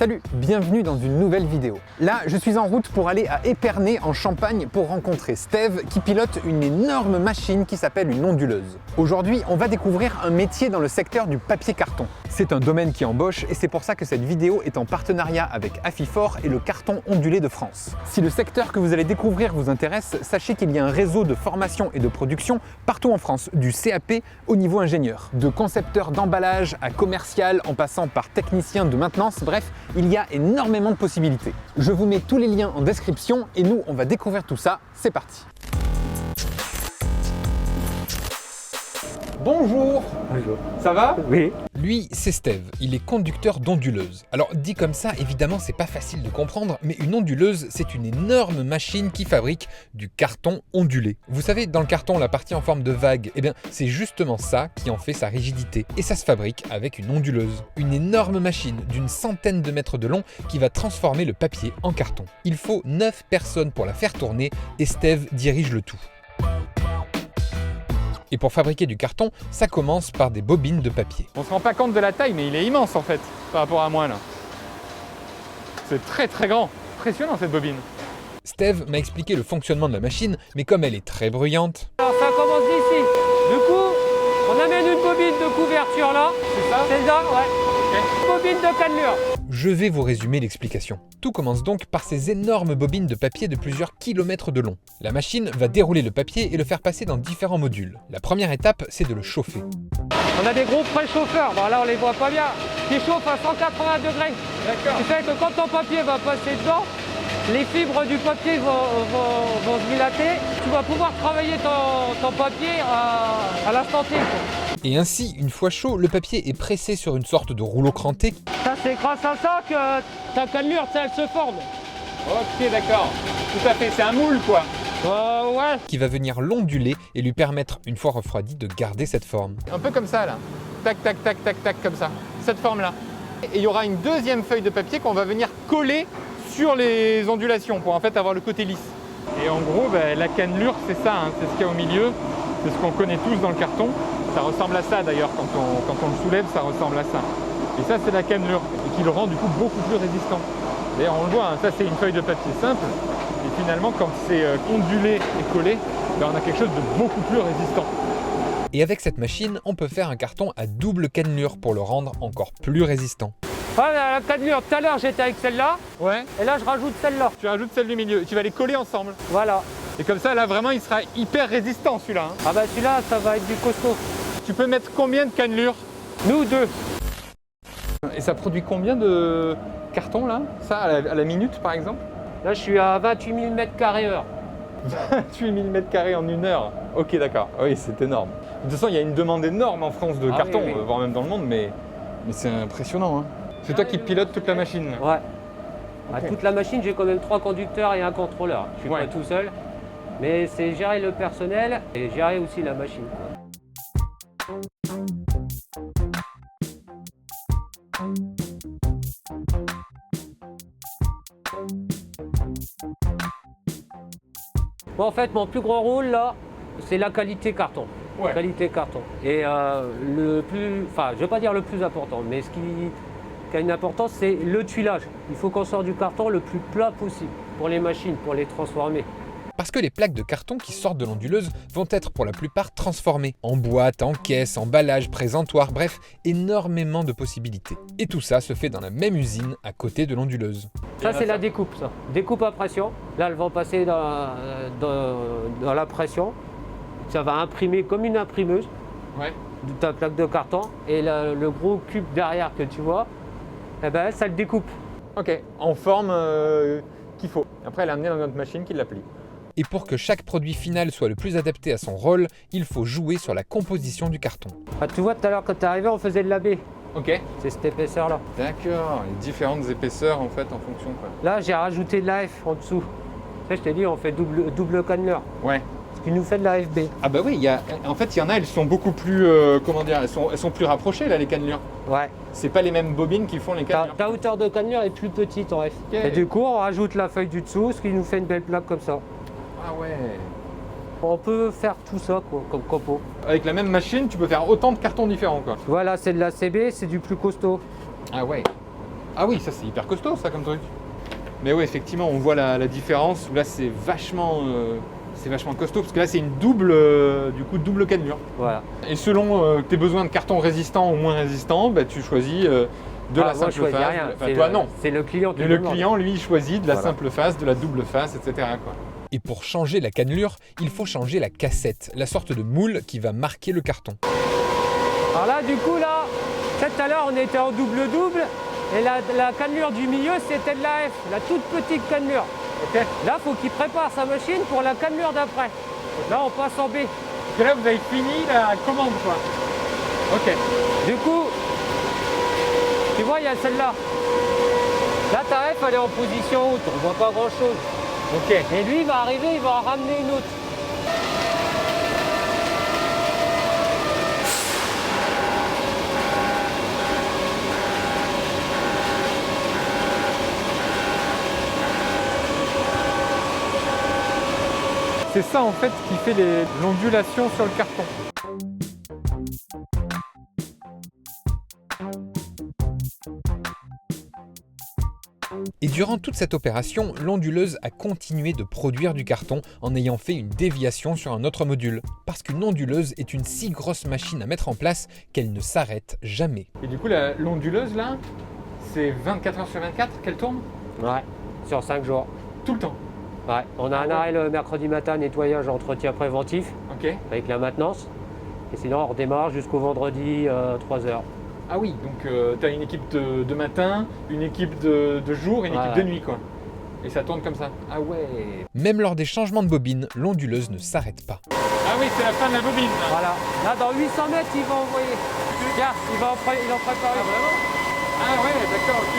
Salut, bienvenue dans une nouvelle vidéo. Là, je suis en route pour aller à Épernay en Champagne pour rencontrer Steve qui pilote une énorme machine qui s'appelle une onduleuse. Aujourd'hui, on va découvrir un métier dans le secteur du papier carton. C'est un domaine qui embauche et c'est pour ça que cette vidéo est en partenariat avec Afifor et le carton ondulé de France. Si le secteur que vous allez découvrir vous intéresse, sachez qu'il y a un réseau de formation et de production partout en France, du CAP au niveau ingénieur. De concepteur d'emballage à commercial en passant par technicien de maintenance, bref, il y a énormément de possibilités. Je vous mets tous les liens en description et nous, on va découvrir tout ça. C'est parti! Bonjour! Bonjour. Ça va? Oui. Lui, c'est Steve, il est conducteur d'onduleuse. Alors dit comme ça, évidemment, c'est pas facile de comprendre, mais une onduleuse, c'est une énorme machine qui fabrique du carton ondulé. Vous savez, dans le carton, la partie en forme de vague, eh bien, c'est justement ça qui en fait sa rigidité. Et ça se fabrique avec une onduleuse. Une énorme machine d'une centaine de mètres de long qui va transformer le papier en carton. Il faut 9 personnes pour la faire tourner et Steve dirige le tout. Et pour fabriquer du carton, ça commence par des bobines de papier. On se rend pas compte de la taille, mais il est immense en fait, par rapport à moi là. C'est très très grand. Impressionnant cette bobine. Steve m'a expliqué le fonctionnement de la machine, mais comme elle est très bruyante... Alors ça commence d'ici. Du coup, on amène une bobine de couverture là. C'est ça? C'est ça, ouais. Une bobine de cannelure. Je vais vous résumer l'explication. Tout commence donc par ces énormes bobines de papier de plusieurs kilomètres de long. La machine va dérouler le papier et le faire passer dans différents modules. La première étape, c'est de le chauffer. On a des gros préchauffeurs, bon là on les voit pas bien, qui chauffent à 180 degrés. D'accord. Ce qui fait que quand ton papier va passer dedans, les fibres du papier vont se dilater. Tu vas pouvoir travailler ton papier à l'instant T. Et ainsi, une fois chaud, le papier est pressé sur une sorte de rouleau cranté Ça c'est grâce à ça que ta cannelure, elle se forme. Ok, d'accord. Tout à fait, c'est un moule quoi. Ouais. qui va venir l'onduler et lui permettre, une fois refroidi, de garder cette forme. Un peu comme ça là. Tac, tac, tac, tac, tac, comme ça. Cette forme là. Et il y aura une deuxième feuille de papier qu'on va venir coller sur les ondulations pour en fait avoir le côté lisse. Et en gros, la cannelure, c'est ça, hein, c'est ce qu'il y a au milieu. C'est ce qu'on connaît tous dans le carton. Ça ressemble à ça d'ailleurs, quand on le soulève, ça ressemble à ça. Et ça, c'est la cannelure, et qui le rend du coup beaucoup plus résistant. D'ailleurs, on le voit, hein, ça c'est une feuille de papier simple. Et finalement, quand c'est ondulé et collé, on a quelque chose de beaucoup plus résistant. Et avec cette machine, on peut faire un carton à double cannelure pour le rendre encore plus résistant. Ah, la cannelure, tout à l'heure j'étais avec celle-là, Ouais. et là je rajoute celle-là. Tu rajoutes celle du milieu, tu vas les coller ensemble. Voilà. Et comme ça, là, vraiment, il sera hyper résistant celui-là. Hein. Ah bah celui-là, ça va être du costaud. Tu peux mettre combien de cannelures? Nous deux. Et ça produit combien de cartons là? Ça, à la minute par exemple? Là je suis à 28 000 m². 28 000 m² en une heure. Ok, d'accord. Oui, c'est énorme. De toute façon, il y a une demande énorme en France de Ah carton, oui, oui. voire même dans le monde, mais c'est impressionnant. Hein. C'est toi qui pilotes toute la machine. Ouais. À Ok. toute la machine, j'ai quand même 3 conducteurs et un contrôleur. Je suis Ouais. pas tout seul. Mais c'est gérer le personnel et gérer aussi la machine, quoi. Bon, en fait, mon plus gros rôle là, c'est la qualité carton. Ouais. Qualité carton. Et le plus, enfin, je vais pas dire le plus important, mais ce qui a une importance, c'est le tuilage. Il faut qu'on sorte du carton le plus plat possible pour les machines, pour les transformer. Parce que les plaques de carton qui sortent de l'onduleuse vont être pour la plupart transformées en boîte, en caisse, emballage, présentoir, bref, énormément de possibilités. Et tout ça se fait dans la même usine à côté de l'onduleuse. Ça, c'est la découpe, ça. Découpe à pression. Là, elles vont passer dans la pression. Ça va imprimer comme une imprimeuse Ouais. de ta plaque de carton. Et le gros cube derrière que tu vois, eh ben, ça le découpe. Ok, en forme qu'il faut. Après, elle est amenée dans notre machine qui l'applique. Et pour que chaque produit final soit le plus adapté à son rôle, il faut jouer sur la composition du carton. Ah, tu vois, tout à l'heure, quand tu es arrivé, on faisait de l'AB. Ok. C'est cette épaisseur-là. D'accord, les différentes épaisseurs en fait en fonction quoi. Là, j'ai rajouté de l'AF en dessous. Tu sais, je t'ai dit, on fait double canneleur. Ouais. Ce qui nous fait de l'AFB. Ah bah oui, en fait, il y en a, elles sont beaucoup plus, comment dire, elles sont plus rapprochées là les cannelures. Ouais. C'est pas les mêmes bobines qui font les cannelures. Ta hauteur de cannelure est plus petite en F. Ok. Et du coup, on rajoute la feuille du dessous, ce qui nous fait une belle plaque comme ça. Ah ouais. On peut faire tout ça, quoi, comme compo. Avec la même machine, tu peux faire autant de cartons différents quoi. Voilà, c'est de la CB, c'est du plus costaud. Ah ouais. Ah oui, ça c'est hyper costaud ça comme truc. Mais oui, effectivement, on voit la différence. Là, c'est vachement costaud parce que là, c'est une double, double cannelure. Voilà. Et selon tes besoins de carton résistant ou moins résistant, bah, tu choisis de la simple face. Rien. Enfin, toi, non. C'est le client qui Et le client, lui, il choisit de la simple face, de la double face, etc. quoi. Et pour changer la cannelure, il faut changer la cassette, la sorte de moule qui va marquer le carton. Alors là, du coup, là, tout à l'heure, on était en double-double. Et la cannelure du milieu, c'était de la F, la toute petite cannelure. Ok. Là, il faut qu'il prépare sa machine pour la cannelure d'après. Là, on passe en B. Parce que là, vous avez fini la commande, quoi. Ok. Du coup, tu vois, il y a celle-là. Là, ta F, elle est en position haute, on voit pas grand-chose. Ok. Et lui, il va arriver, il va en ramener une autre. C'est ça en fait qui fait l'ondulation sur le carton. Et durant toute cette opération, l'onduleuse a continué de produire du carton en ayant fait une déviation sur un autre module. Parce qu'une onduleuse est une si grosse machine à mettre en place qu'elle ne s'arrête jamais. Et du coup, l'onduleuse là, c'est 24 heures sur 24 qu'elle tourne? Ouais, sur 5 jours. Tout le temps? Ouais, on a un arrêt le mercredi matin, nettoyage, entretien préventif, Ok. avec la maintenance. Et sinon, on redémarre jusqu'au vendredi 3h. Ah oui, donc tu as une équipe de matin, une équipe de jour et une équipe de nuit quoi. Et ça tourne comme ça. Ah ouais. Même lors des changements de bobine, l'onduleuse ne s'arrête pas. Ah oui, c'est la fin de la bobine là. Voilà. Là, dans 800 mètres, il va envoyer. Tiens, il en prépare une. Ah vraiment? Ah ouais, d'accord, ok.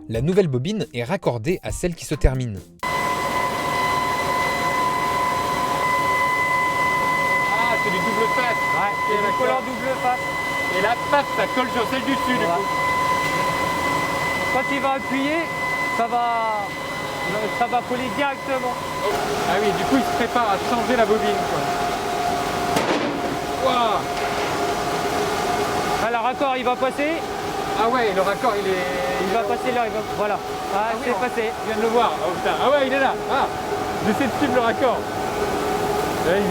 La nouvelle bobine est raccordée à celle qui se termine. Ah, c'est du double face. Ouais, Ok, il colle en double face. Et la face, ça colle sur celle du dessus du Voilà. coup. Quand il va appuyer, ça va coller directement. Ah oui, du coup, il se prépare à changer la bobine quoi. Waouh. Ah, le raccord, il va passer. Ah ouais, le raccord il est... Il va passer là, voilà. Ah, oui, c'est passé. Je viens de le voir. Oh putain. Ah ouais, il est là. Ah, j'essaie de suivre le raccord.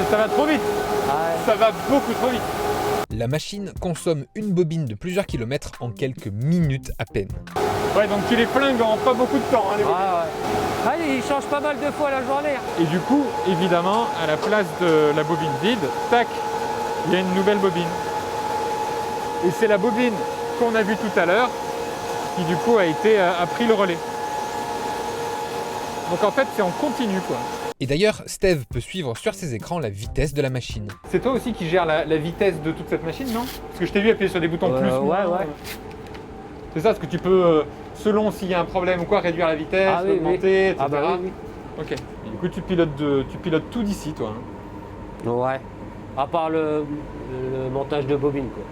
Ça va trop vite. Ah, Ça va beaucoup trop vite. La machine consomme une bobine de plusieurs kilomètres en quelques minutes à peine. Ouais, donc tu les flingues en pas beaucoup de temps. Hein, les bobines. ouais. Ah, il change pas mal de fois la journée. Et du coup, évidemment, à la place de la bobine vide, tac, il y a une nouvelle bobine. Et c'est la bobine qu'on a vue tout à l'heure qui du coup a pris le relais. Donc en fait, c'est en continu quoi. Et d'ailleurs, Steve peut suivre sur ses écrans la vitesse de la machine. C'est toi aussi qui gères la vitesse de toute cette machine, non? Parce que je t'ai vu appuyer sur des boutons plus, moins. Ouais. C'est ça, parce que tu peux, selon s'il y a un problème ou quoi, réduire la vitesse, Ah oui, augmenter, etc. Ah bah oui. Ok. Et du coup, tu pilotes tout d'ici, toi. Hein. Ouais. À part le montage de bobine, quoi.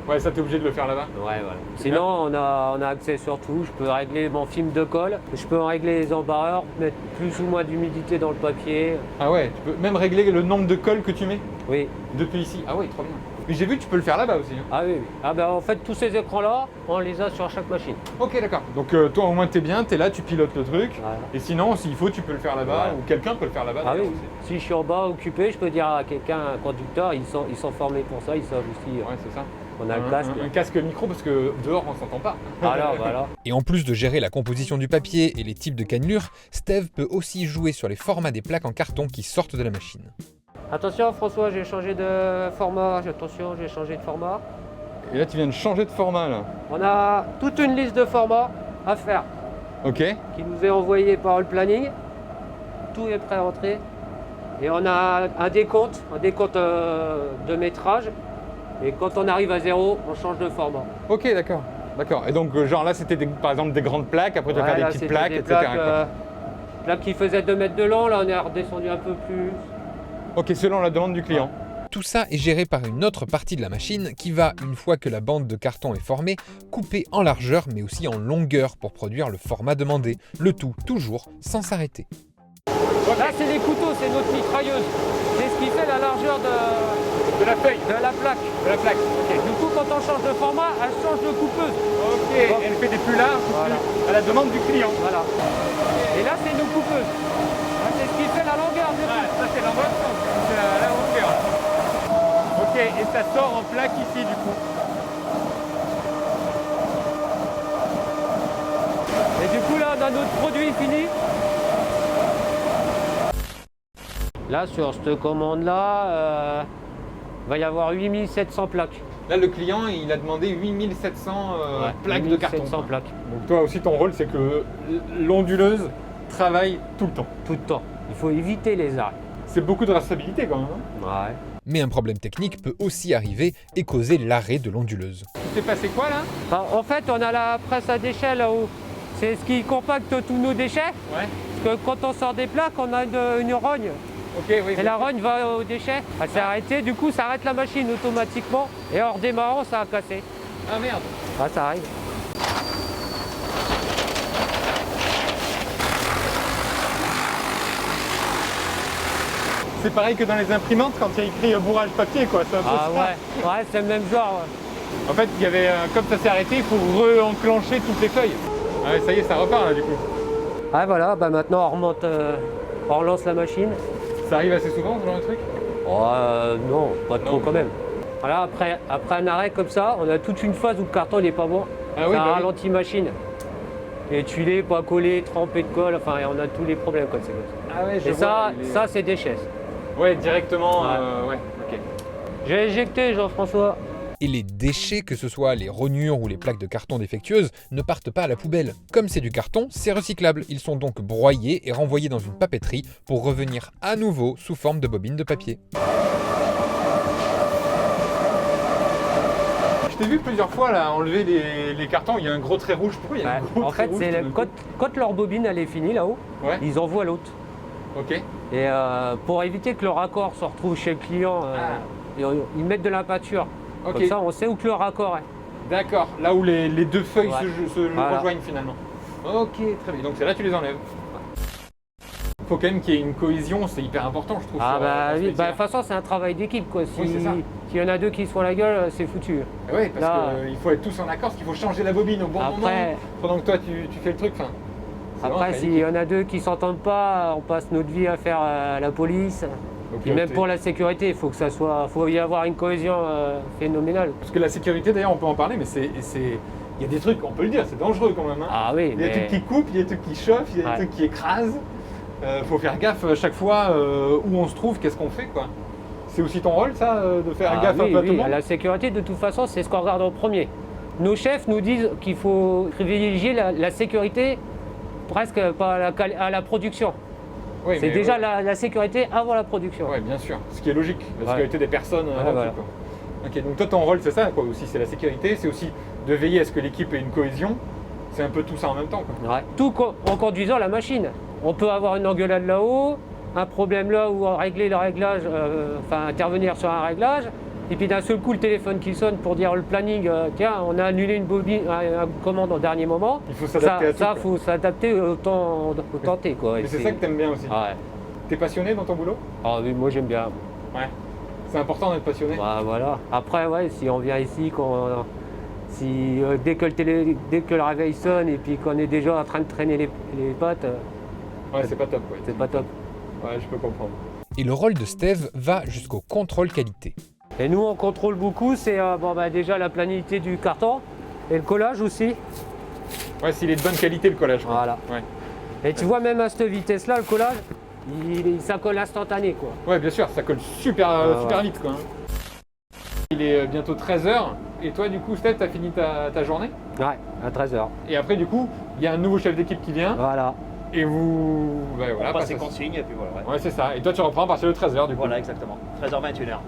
Ouais, ça, t'es obligé de le faire là-bas. Ouais, voilà. Sinon, on a accès sur tout. Je peux régler mon film de colle. Je peux régler les embarreurs, mettre plus ou moins d'humidité dans le papier. Ah ouais, tu peux même régler le nombre de colles que tu mets Oui. depuis ici. Ah ouais, trop bien. Mais j'ai vu que tu peux le faire là-bas aussi. Hein. Ah oui. Ah ben en fait, tous ces écrans-là, on les a sur chaque machine. Ok, d'accord. Donc toi, au moins, t'es bien, t'es là, tu pilotes le truc. Voilà. Et sinon, s'il faut, tu peux le faire là-bas, Ouais. ou quelqu'un peut le faire là-bas. Ah oui. d'ailleurs, aussi. Si je suis en bas occupé, je peux dire à quelqu'un, un conducteur, ils sont formés pour ça, ils savent aussi. Ouais, c'est ça. On a le casque. Un casque micro parce que dehors, on s'entend pas. Voilà. Et en plus de gérer la composition du papier et les types de cannelures, Steve peut aussi jouer sur les formats des plaques en carton qui sortent de la machine. Attention François, j'ai changé de format. Attention, j'ai changé de format. Et là, tu viens de changer de format, là. On a toute une liste de formats à faire Ok. qui nous est envoyée par le planning. Tout est prêt à rentrer. Et on a un décompte de métrage. Et quand on arrive à 0, on change de format. Ok, d'accord. D'accord. Et donc, genre là, c'était par exemple des grandes plaques, après tu vas faire des petites plaques, etc. quoi. Plaques qui faisaient 2 mètres de long, là on est redescendu un peu plus. Ok, selon la demande du client. Tout ça est géré par une autre partie de la machine qui va, une fois que la bande de carton est formée, couper en largeur mais aussi en longueur pour produire le format demandé. Le tout, toujours, sans s'arrêter. Là c'est les couteaux, c'est notre mitrailleuse. C'est ce qui fait la largeur De la feuille, de la plaque. de la plaque. Ok. Du coup quand quand on change de format, elle change de coupeuse. Ok, Bon. elle fait des plus larges Voilà. à la demande du client. Voilà. Et là, c'est une coupeuse. Là, c'est ce qui fait la longueur du Ouais, ça c'est dans votre sens, c'est à la hauteur. Ok, et ça sort en plaque ici du coup. Et du coup, là, on a notre produit fini. Là, sur cette commande-là, va y avoir 8700 plaques. Là, le client, il a demandé 8700 plaques de carton. 8700 plaques. Donc toi aussi, ton rôle, c'est que l'onduleuse travaille tout le temps. Tout le temps. Il faut éviter les arrêts. C'est beaucoup de responsabilité quand même. Hein. Ouais. Mais un problème technique peut aussi arriver et causer l'arrêt de l'onduleuse. Il s'est passé quoi là? Enfin, en fait, on a la presse à déchets là-haut. C'est ce qui compacte tous nos déchets. Ouais. Parce que quand on sort des plaques, on a une rogne. Ok, oui. Et la rogne va aux déchets. Elle s'est arrêtée, du coup, ça arrête la machine automatiquement. Et en redémarrant, ça a cassé. Ah merde. Ah, ça arrive. C'est pareil que dans les imprimantes quand il y a écrit bourrage papier quoi. C'est un peu Ah ça. ouais, ouais, c'est le même genre. Ouais. En fait, il y avait, comme ça s'est arrêté, il faut re-enclencher toutes les feuilles. Ah ouais, ça y est, ça repart là du coup. Ah voilà, bah maintenant on remonte, on relance la machine. Ça arrive assez souvent ce genre de truc? Oh, non, pas trop Non. quand même. Voilà, après un arrêt comme ça, on a toute une phase où le carton n'est pas bon. Ah oui, ça bah oui. ralentit machine. Et tuilé, pas collé, trempé de colle, enfin on a tous les problèmes quand c'est comme ça. Ah ouais, je Et vois. ça c'est déchets. Ouais, directement. Ouais. Ouais, ok. J'ai éjecté Jean-François. Et les déchets, que ce soit les rognures ou les plaques de carton défectueuses, ne partent pas à la poubelle. Comme c'est du carton, c'est recyclable. Ils sont donc broyés et renvoyés dans une papeterie pour revenir à nouveau sous forme de bobines de papier. Je t'ai vu plusieurs fois là enlever les cartons, il y a un gros trait rouge. Pourquoi il y a un gros En trait fait, rouge c'est tout d'un coup quand leur bobine elle est finie là-haut, Ouais, ils envoient l'autre. ok. Et pour éviter que le raccord se retrouve chez le client, ils mettent de la peinture. Ok, Comme ça, on sait où que le raccord est. d'accord. Là où les deux feuilles Ouais. se Voilà. rejoignent finalement. Ok, très bien. Donc c'est là que tu les enlèves. Faut quand même qu'il y ait une cohésion, c'est hyper important je trouve. Ah sur, bah dans ce oui, métier. bah, de toute façon c'est un travail d'équipe quoi. Oui, c'est ça. S'il y en a deux qui se font la gueule, c'est foutu. Oui, parce Là, qu'il faut être tous en accord, parce qu'il faut changer la bobine au bon moment, Après, pendant que toi tu fais le truc. Enfin, c'est vraiment après très s'il y en a deux qui s'entendent pas, on passe notre vie à faire la police. Ok, Et même ok. pour la sécurité, il faut que ça soit, faut y avoir une cohésion phénoménale. Parce que la sécurité d'ailleurs on peut en parler, mais il y a des trucs, on peut le dire, c'est dangereux quand même. Hein. Ah oui, Il y a des trucs mais qui coupent, il y a des trucs qui chauffent, il y a des Ouais. trucs qui écrasent. Faut faire gaffe à chaque fois où on se trouve, qu'est-ce qu'on fait quoi. C'est aussi ton rôle ça, de faire gaffe un oui, peu à tout oui, le monde. la sécurité de toute façon c'est ce qu'on regarde en premier. Nos chefs nous disent qu'il faut privilégier la sécurité presque pas à la production. Oui, C'est mais déjà ouais. la sécurité avant la production. Ouais, bien sûr, ce qui est logique, la Ouais. sécurité des personnes avant voilà. tout, quoi. Ok, donc toi ton rôle c'est ça quoi aussi, c'est la sécurité, c'est aussi de veiller à ce que l'équipe ait une cohésion. C'est un peu tout ça en même temps quoi. Ouais. Tout en conduisant la machine. On peut avoir une engueulade là-haut, un problème là où régler le réglage, enfin intervenir sur un réglage, et puis d'un seul coup le téléphone qui sonne pour dire le planning, tiens on a annulé une bobine, une commande au dernier moment. Il faut s'adapter à tout. Ça quoi. faut s'adapter au temps T quoi. Mais Et c'est ça que t'aimes bien aussi. Ouais. T'es passionné dans ton boulot? Ah oui, moi j'aime bien. Ouais. C'est important d'être passionné. Bah, voilà. Après ouais, si on vient ici, dès que le réveil sonne et puis qu'on est déjà en train de traîner les pattes, Ouais, c'est pas top quoi. c'est pas top. Ouais, je peux comprendre. Et le rôle de Steve va jusqu'au contrôle qualité. Et nous, on contrôle beaucoup, c'est déjà la planité du carton et le collage aussi. Ouais, s'il est de bonne qualité le collage. quoi. Voilà. Ouais. Et tu vois, même à cette vitesse-là, le collage, ça colle instantané, quoi. Ouais, bien sûr, ça colle super, super vite quoi. hein. Il est bientôt 13h et toi du coup Steph, t'as fini ta journée Ouais, à 13h. et après du coup il y a un nouveau chef d'équipe qui vient Voilà. et vous... bah, voilà, On passe les ça- consignes et puis voilà. Ouais. Ouais c'est ça, et toi tu reprends à partir de 13h du coup. Voilà, exactement. 13h21h.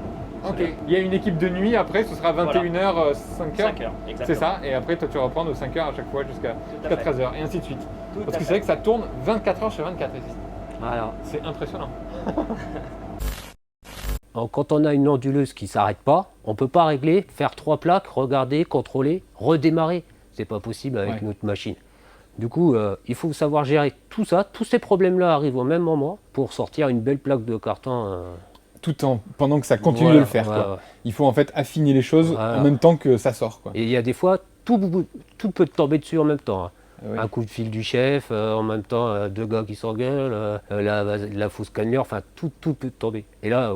Ok, il y a une équipe de nuit après, ce sera 21h, 5h. 5h, exactement. C'est ça, et après toi tu reprends de 5h à chaque fois jusqu'à Tout à fait. 13h et ainsi de suite. Tout Parce à que c'est fait. vrai que ça tourne 24h sur 24 ici. Voilà. C'est impressionnant. Alors, quand on a une onduleuse qui ne s'arrête pas, on ne peut pas régler, faire 3 plaques, regarder, contrôler, redémarrer. C'est pas possible avec Ouais. notre machine. Du coup, il faut savoir gérer tout ça. Tous ces problèmes-là arrivent au même moment pour sortir une belle plaque de carton pendant que ça continue de le faire. Quoi. Il faut en fait affiner les choses en même temps que ça sort. Quoi. Et il y a des fois, tout peut tomber dessus en même temps. Hein. Oui. Un coup de fil du chef, en même temps 2 gars qui s'engueulent, la fausse cagnotte, enfin tout peut tomber. Et là,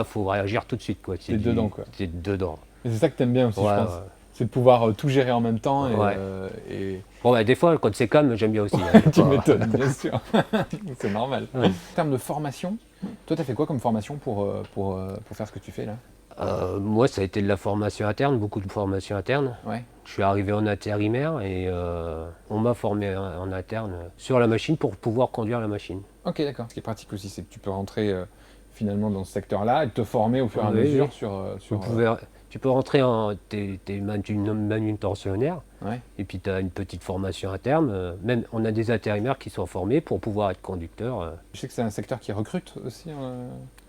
faut réagir tout de suite. C'est dedans quoi. C'est dedans. Et c'est ça que t'aimes bien aussi, je pense. C'est de pouvoir tout gérer en même temps. Bon, des fois, quand c'est calme, j'aime bien aussi. Hein, tu m'étonnes, bien sûr. C'est normal. Ouais. En termes de formation, toi, tu as fait quoi comme formation pour faire ce que tu fais là? Moi, ça a été de la formation interne, beaucoup de formation interne. Ouais. Je suis arrivé en intérimaire et on m'a formé en interne sur la machine pour pouvoir conduire la machine. Ok, d'accord. Ce qui est pratique aussi, c'est que tu peux rentrer finalement dans ce secteur-là et te former au fur et à mesure sur tu peux rentrer t'es manutentionnaire, et puis tu as une petite formation interne. Même on a des intérimaires qui sont formés pour pouvoir être conducteur. Je sais que c'est un secteur qui recrute aussi.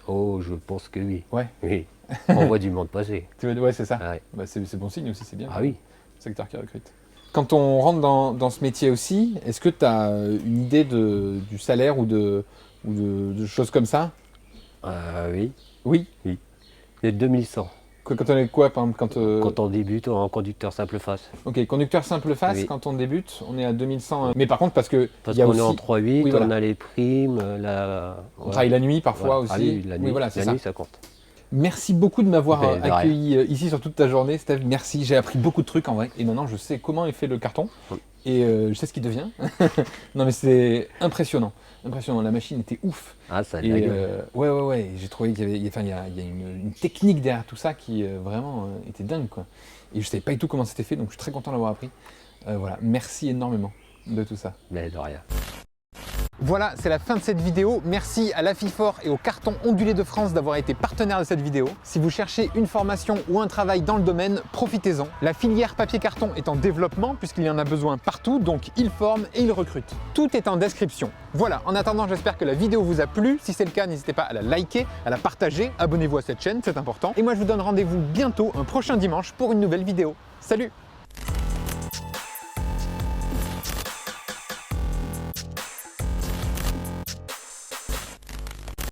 Oh, je pense que oui. Ouais. Oui. On voit du monde passer. Ouais, c'est ça. Ouais. Bah, c'est bon signe aussi, c'est bien. Ah oui. Secteur qui recrute. Quand on rentre dans ce métier aussi, est-ce que tu as une idée du salaire ou de choses comme ça? Oui. Oui. Oui. Les 2100. Quand on est quoi, par exemple, quand on débute en conducteur simple face. Ok, conducteur simple face, oui. Quand on débute, on est à 2100. Mais par contre, parce qu'on est en 3.8, voilà. On a les primes, on travaille la nuit parfois aussi. Ah oui, la nuit, voilà, la nuit, ça compte. Merci beaucoup de m'avoir accueilli ici sur toute ta journée, Steve. Merci, j'ai appris beaucoup de trucs en vrai. Et maintenant, je sais comment est fait le carton. Et je sais ce qu'il devient. Non mais c'est impressionnant. Impressionnant, la machine était ouf. Ah, ça a ouais. J'ai trouvé qu'il y a une technique derrière tout ça qui vraiment était dingue, quoi. Et je savais pas du tout comment c'était fait, donc je suis très content d'avoir appris. Voilà, merci énormément de tout ça. Mais de rien. Voilà, c'est la fin de cette vidéo. Merci à l'Afifor et au Carton Ondulé de France d'avoir été partenaires de cette vidéo. Si vous cherchez une formation ou un travail dans le domaine, profitez-en. La filière papier-carton est en développement puisqu'il y en a besoin partout, donc ils forment et ils recrutent. Tout est en description. Voilà, en attendant, j'espère que la vidéo vous a plu. Si c'est le cas, n'hésitez pas à la liker, à la partager, abonnez-vous à cette chaîne, c'est important. Et moi, je vous donne rendez-vous bientôt, un prochain dimanche, pour une nouvelle vidéo. Salut!